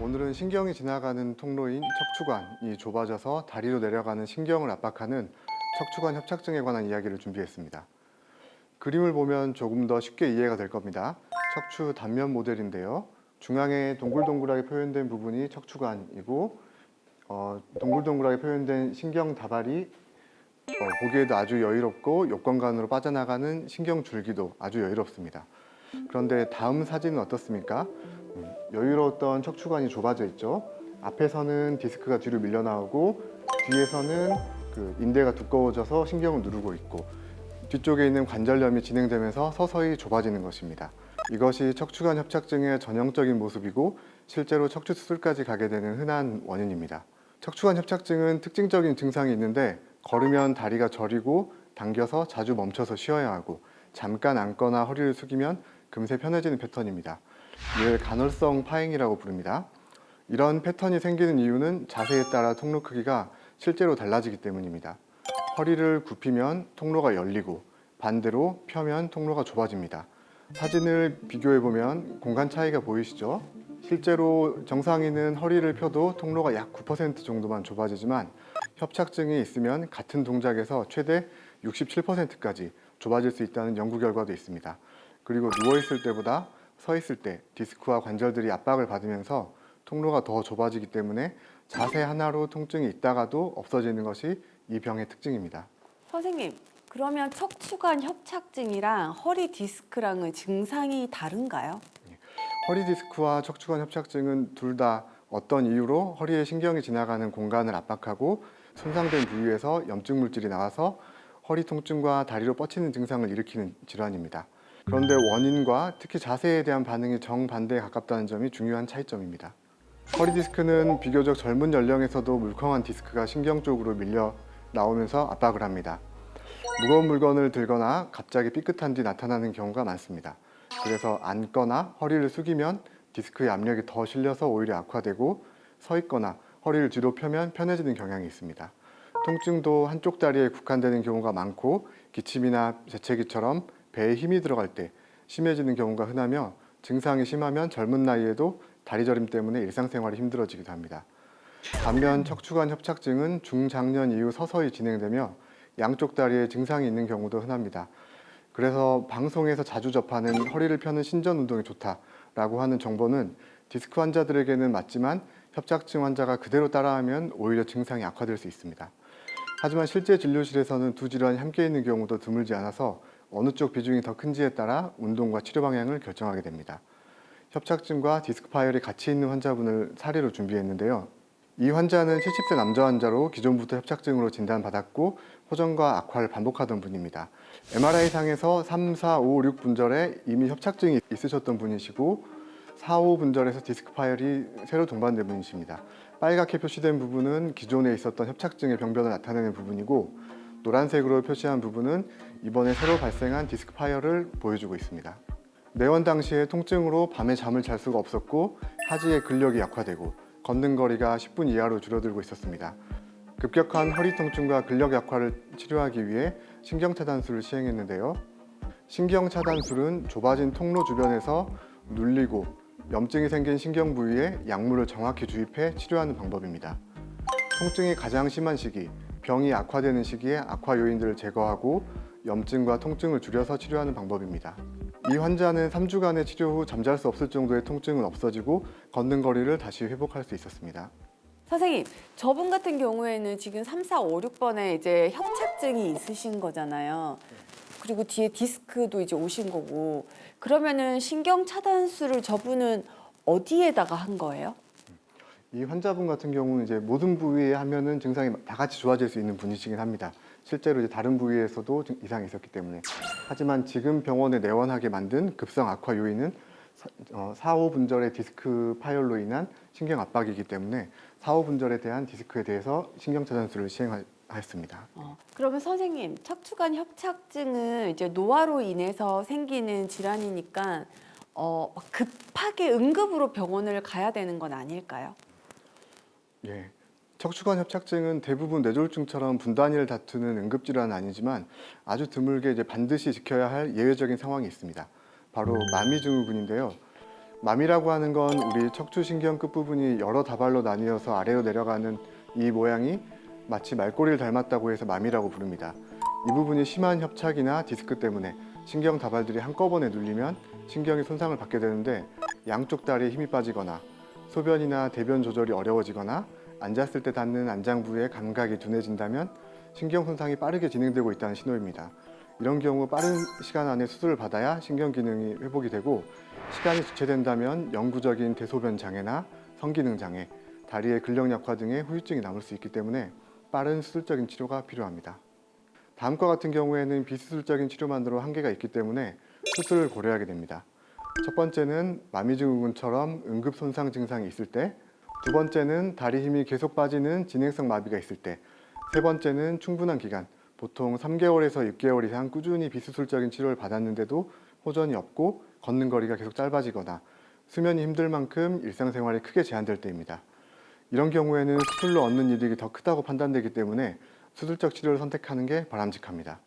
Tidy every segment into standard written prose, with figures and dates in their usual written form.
오늘은 신경이 지나가는 통로인 척추관이 좁아져서 다리로 내려가는 신경을 압박하는 척추관 협착증에 관한 이야기를 준비했습니다. 그림을 보면 조금 더 쉽게 이해가 될 겁니다. 척추 단면 모델인데요. 중앙에 동글동글하게 표현된 부분이 척추관이고 동글동글하게 표현된 신경 다발이 보기에도 아주 여유롭고 역관관으로 빠져나가는 신경 줄기도 아주 여유롭습니다. 그런데 다음 사진은 어떻습니까? 여유로웠던 척추관이 좁아져 있죠. 앞에서는 디스크가 뒤로 밀려 나오고 뒤에서는 인대가 두꺼워져서 신경을 누르고 있고 뒤쪽에 있는 관절염이 진행되면서 서서히 좁아지는 것입니다. 이것이 척추관 협착증의 전형적인 모습이고 실제로 척추 수술까지 가게 되는 흔한 원인입니다. 척추관 협착증은 특징적인 증상이 있는데 걸으면 다리가 저리고 당겨서 자주 멈춰서 쉬어야 하고 잠깐 앉거나 허리를 숙이면 금세 편해지는 패턴입니다. 이를 간헐성 파행이라고 부릅니다. 이런 패턴이 생기는 이유는 자세에 따라 통로 크기가 실제로 달라지기 때문입니다. 허리를 굽히면 통로가 열리고 반대로 펴면 통로가 좁아집니다. 사진을 비교해 보면 공간 차이가 보이시죠? 실제로 정상인은 허리를 펴도 통로가 약 9% 정도만 좁아지지만 협착증이 있으면 같은 동작에서 최대 67%까지 좁아질 수 있다는 연구 결과도 있습니다. 그리고 누워있을 때보다 서있을 때 디스크와 관절들이 압박을 받으면서 통로가 더 좁아지기 때문에 자세 하나로 통증이 있다가도 없어지는 것이 이 병의 특징입니다. 선생님, 그러면 척추관 협착증이랑 허리 디스크랑은 증상이 다른가요? 허리 디스크와 척추관 협착증은 둘 다 어떤 이유로 허리에 신경이 지나가는 공간을 압박하고 손상된 부위에서 염증 물질이 나와서 허리 통증과 다리로 뻗치는 증상을 일으키는 질환입니다. 그런데 원인과 특히 자세에 대한 반응이 정반대에 가깝다는 점이 중요한 차이점입니다. 허리 디스크는 비교적 젊은 연령에서도 물컹한 디스크가 신경 쪽으로 밀려 나오면서 압박을 합니다. 무거운 물건을 들거나 갑자기 삐끗한 뒤 나타나는 경우가 많습니다. 그래서 앉거나 허리를 숙이면 디스크의 압력이 더 실려서 오히려 악화되고 서 있거나 허리를 뒤로 펴면 편해지는 경향이 있습니다. 통증도 한쪽 다리에 국한되는 경우가 많고 기침이나 재채기처럼 배에 힘이 들어갈 때 심해지는 경우가 흔하며 증상이 심하면 젊은 나이에도 다리 저림 때문에 일상생활이 힘들어지기도 합니다. 반면 척추관 협착증은 중장년 이후 서서히 진행되며 양쪽 다리에 증상이 있는 경우도 흔합니다. 그래서 방송에서 자주 접하는 허리를 펴는 신전 운동이 좋다라고 하는 정보는 디스크 환자들에게는 맞지만 협착증 환자가 그대로 따라하면 오히려 증상이 악화될 수 있습니다. 하지만 실제 진료실에서는 두 질환이 함께 있는 경우도 드물지 않아서 어느 쪽 비중이 더 큰지에 따라 운동과 치료 방향을 결정하게 됩니다. 협착증과 디스크 파열이 같이 있는 환자분을 사례로 준비했는데요. 이 환자는 70세 남자 환자로 기존부터 협착증으로 진단받았고 호전과 악화를 반복하던 분입니다. MRI상에서 3, 4, 5, 6 분절에 이미 협착증이 있으셨던 분이시고 4, 5 분절에서 디스크 파열이 새로 동반된 분이십니다. 빨갛게 표시된 부분은 기존에 있었던 협착증의 병변을 나타내는 부분이고 노란색으로 표시한 부분은 이번에 새로 발생한 디스크 파열을 보여주고 있습니다. 내원 당시에 통증으로 밤에 잠을 잘 수가 없었고 하지의 근력이 약화되고 걷는 거리가 10분 이하로 줄어들고 있었습니다. 급격한 허리 통증과 근력 약화를 치료하기 위해 신경차단술을 시행했는데요. 신경차단술은 좁아진 통로 주변에서 눌리고 염증이 생긴 신경 부위에 약물을 정확히 주입해 치료하는 방법입니다. 통증이 가장 심한 시기, 병이 악화되는 시기에 악화 요인들을 제거하고 염증과 통증을 줄여서 치료하는 방법입니다. 이 환자는 3주간의 치료 후 잠잘 수 없을 정도의 통증은 없어지고 걷는 거리를 다시 회복할 수 있었습니다. 선생님, 저분 같은 경우에는 지금 3, 4, 5, 6번에 이제 협착증이 있으신 거잖아요. 그리고 뒤에 디스크도 이제 오신 거고. 그러면은 신경 차단술을 저분은 어디에다가 한 거예요? 이 환자분 같은 경우는 이제 모든 부위에 하면은 증상이 다 같이 좋아질 수 있는 분이시긴 합니다. 실제로 이제 다른 부위에서도 이상이 있었기 때문에. 하지만 지금 병원에 내원하게 만든 급성 악화 요인은 4, 5분절의 디스크 파열로 인한 신경 압박이기 때문에 4, 5분절에 대한 디스크에 대해서 신경차단술을 시행하였습니다. 그러면 선생님, 척추관 협착증은 이제 노화로 인해서 생기는 질환이니까 막 급하게 응급으로 병원을 가야 되는 건 아닐까요? 예. 척추관 협착증은 대부분 뇌졸중처럼 분단위를 다투는 응급질환은 아니지만 아주 드물게 이제 반드시 지켜야 할 예외적인 상황이 있습니다. 바로 마미증후군인데요. 마미라고 하는 건 우리 척추신경 끝부분이 여러 다발로 나뉘어서 아래로 내려가는 이 모양이 마치 말꼬리를 닮았다고 해서 마미라고 부릅니다. 이 부분이 심한 협착이나 디스크 때문에 신경 다발들이 한꺼번에 눌리면 신경이 손상을 받게 되는데, 양쪽 다리에 힘이 빠지거나 소변이나 대변 조절이 어려워지거나 앉았을 때 닿는 안장 부위의 감각이 둔해진다면 신경 손상이 빠르게 진행되고 있다는 신호입니다. 이런 경우 빠른 시간 안에 수술을 받아야 신경 기능이 회복이 되고, 시간이 지체된다면 영구적인 대소변 장애나 성기능 장애, 다리의 근력 약화 등의 후유증이 남을 수 있기 때문에 빠른 수술적인 치료가 필요합니다. 다음과 같은 경우에는 비수술적인 치료만으로 한계가 있기 때문에 수술을 고려하게 됩니다. 첫 번째는 마미증후군처럼 응급 손상 증상이 있을 때, 두 번째는 다리 힘이 계속 빠지는 진행성 마비가 있을 때, 세 번째는 충분한 기간, 보통 3개월에서 6개월 이상 꾸준히 비수술적인 치료를 받았는데도 호전이 없고 걷는 거리가 계속 짧아지거나 수면이 힘들 만큼 일상생활이 크게 제한될 때입니다. 이런 경우에는 수술로 얻는 이득이 더 크다고 판단되기 때문에 수술적 치료를 선택하는 게 바람직합니다.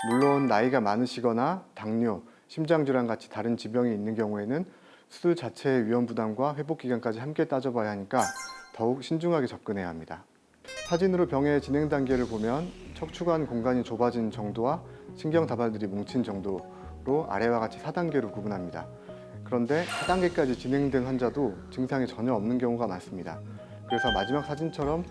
물론 나이가 많으시거나 당뇨, 심장질환 같이 다른 지병이 있는 경우에는 수술 자체의 위험 부담과 회복 기간까지 함께 따져봐야 하니까 더욱 신중하게 접근해야 합니다. 사진으로 병의 진행 단계를 보면 척추관 공간이 좁아진 정도와 신경 다발들이 뭉친 정도로 아래와 같이 4단계로 구분합니다. 그런데 4단계까지 진행된 환자도 증상이 전혀 없는 경우가 많습니다. 그래서 마지막 사진처럼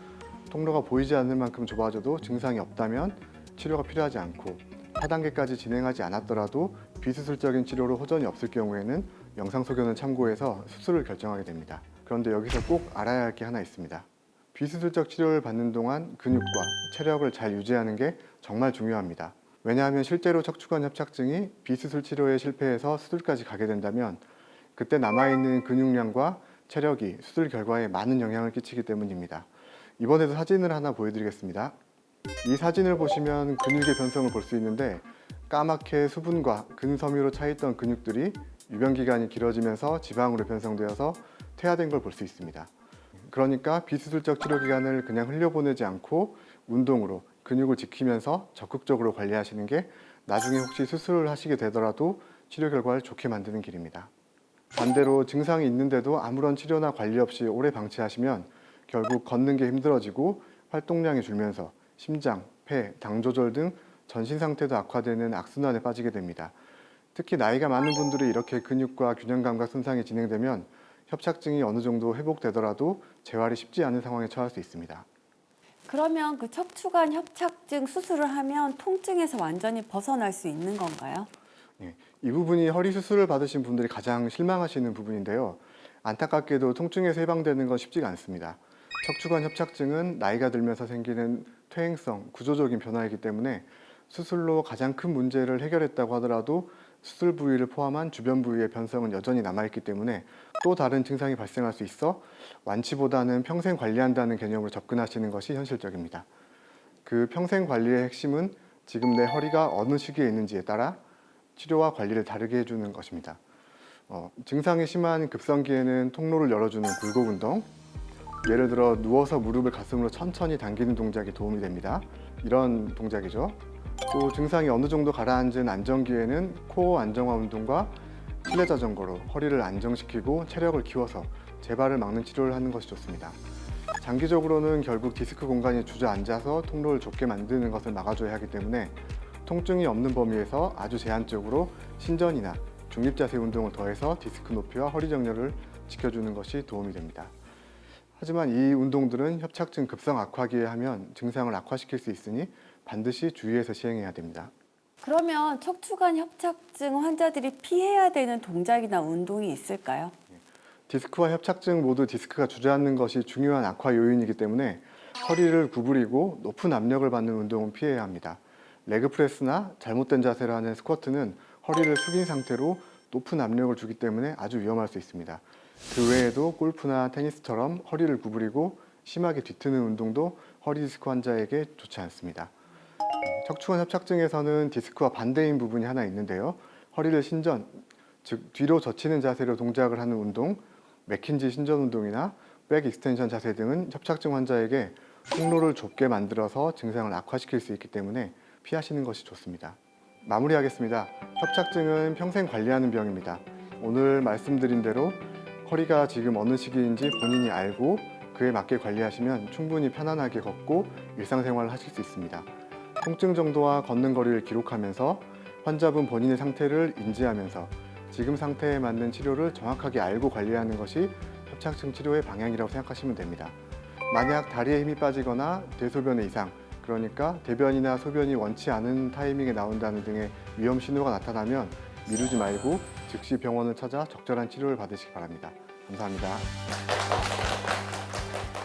통로가 보이지 않는 만큼 좁아져도 증상이 없다면 치료가 필요하지 않고, 4단계까지 진행하지 않았더라도 비수술적인 치료로 호전이 없을 경우에는 영상 소견을 참고해서 수술을 결정하게 됩니다. 그런데 여기서 꼭 알아야 할 게 하나 있습니다. 비수술적 치료를 받는 동안 근육과 체력을 잘 유지하는 게 정말 중요합니다. 왜냐하면 실제로 척추관 협착증이 비수술 치료에 실패해서 수술까지 가게 된다면 그때 남아있는 근육량과 체력이 수술 결과에 많은 영향을 끼치기 때문입니다. 이번에도 사진을 하나 보여드리겠습니다. 이 사진을 보시면 근육의 변성을 볼 수 있는데, 까맣게 수분과 근섬유로 차있던 근육들이 유병기간이 길어지면서 지방으로 변성되어서 퇴화된 걸 볼 수 있습니다. 그러니까 비수술적 치료 기간을 그냥 흘려보내지 않고 운동으로 근육을 지키면서 적극적으로 관리하시는 게 나중에 혹시 수술을 하시게 되더라도 치료 결과를 좋게 만드는 길입니다. 반대로 증상이 있는데도 아무런 치료나 관리 없이 오래 방치하시면 결국 걷는 게 힘들어지고 활동량이 줄면서 심장, 폐, 당 조절 등 전신 상태도 악화되는 악순환에 빠지게 됩니다. 특히 나이가 많은 분들이 이렇게 근육과 균형 감각 손상이 진행되면 협착증이 어느 정도 회복되더라도 재활이 쉽지 않은 상황에 처할 수 있습니다. 그러면 그 척추관 협착증 수술을 하면 통증에서 완전히 벗어날 수 있는 건가요? 이 부분이 허리 수술을 받으신 분들이 가장 실망하시는 부분인데요. 안타깝게도 통증에서 해방되는 건 쉽지가 않습니다. 척추관 협착증은 나이가 들면서 생기는 퇴행성, 구조적인 변화이기 때문에 수술로 가장 큰 문제를 해결했다고 하더라도 수술 부위를 포함한 주변 부위의 변성은 여전히 남아있기 때문에 또 다른 증상이 발생할 수 있어 완치보다는 평생 관리한다는 개념으로 접근하시는 것이 현실적입니다. 그 평생 관리의 핵심은 지금 내 허리가 어느 시기에 있는지에 따라 치료와 관리를 다르게 해주는 것입니다. 증상이 심한 급성기에는 통로를 열어주는 굴곡 운동, 예를 들어 누워서 무릎을 가슴으로 천천히 당기는 동작이 도움이 됩니다. 이런 동작이죠. 또 증상이 어느 정도 가라앉은 안정기에는 코어 안정화 운동과 실내 자전거로 허리를 안정시키고 체력을 키워서 재발을 막는 치료를 하는 것이 좋습니다. 장기적으로는 결국 디스크 공간이 주저앉아서 통로를 좁게 만드는 것을 막아줘야 하기 때문에 통증이 없는 범위에서 아주 제한적으로 신전이나 중립자세 운동을 더해서 디스크 높이와 허리 정렬을 지켜주는 것이 도움이 됩니다. 하지만 이 운동들은 협착증 급성 악화기에 하면 증상을 악화시킬 수 있으니 반드시 주의해서 시행해야 됩니다. 그러면 척추관 협착증 환자들이 피해야 되는 동작이나 운동이 있을까요? 디스크와 협착증 모두 디스크가 주저앉는 것이 중요한 악화 요인이기 때문에 허리를 구부리고 높은 압력을 받는 운동은 피해야 합니다. 레그프레스나 잘못된 자세로 하는 스쿼트는 허리를 숙인 상태로 높은 압력을 주기 때문에 아주 위험할 수 있습니다. 그 외에도 골프나 테니스처럼 허리를 구부리고 심하게 뒤트는 운동도 허리 디스크 환자에게 좋지 않습니다. 척추관 협착증에서는 디스크와 반대인 부분이 하나 있는데요. 허리를 신전, 즉 뒤로 젖히는 자세로 동작을 하는 운동, 맥킨지 신전 운동이나 백 익스텐션 자세 등은 협착증 환자에게 통로를 좁게 만들어서 증상을 악화시킬 수 있기 때문에 피하시는 것이 좋습니다. 마무리하겠습니다. 협착증은 평생 관리하는 병입니다. 오늘 말씀드린 대로 허리가 지금 어느 시기인지 본인이 알고 그에 맞게 관리하시면 충분히 편안하게 걷고 일상생활을 하실 수 있습니다. 통증 정도와 걷는 거리를 기록하면서 환자분 본인의 상태를 인지하면서 지금 상태에 맞는 치료를 정확하게 알고 관리하는 것이 협착증 치료의 방향이라고 생각하시면 됩니다. 만약 다리에 힘이 빠지거나 대소변의 이상, 그러니까 대변이나 소변이 원치 않은 타이밍에 나온다는 등의 위험 신호가 나타나면 미루지 말고 즉시 병원을 찾아 적절한 치료를 받으시기 바랍니다. 감사합니다.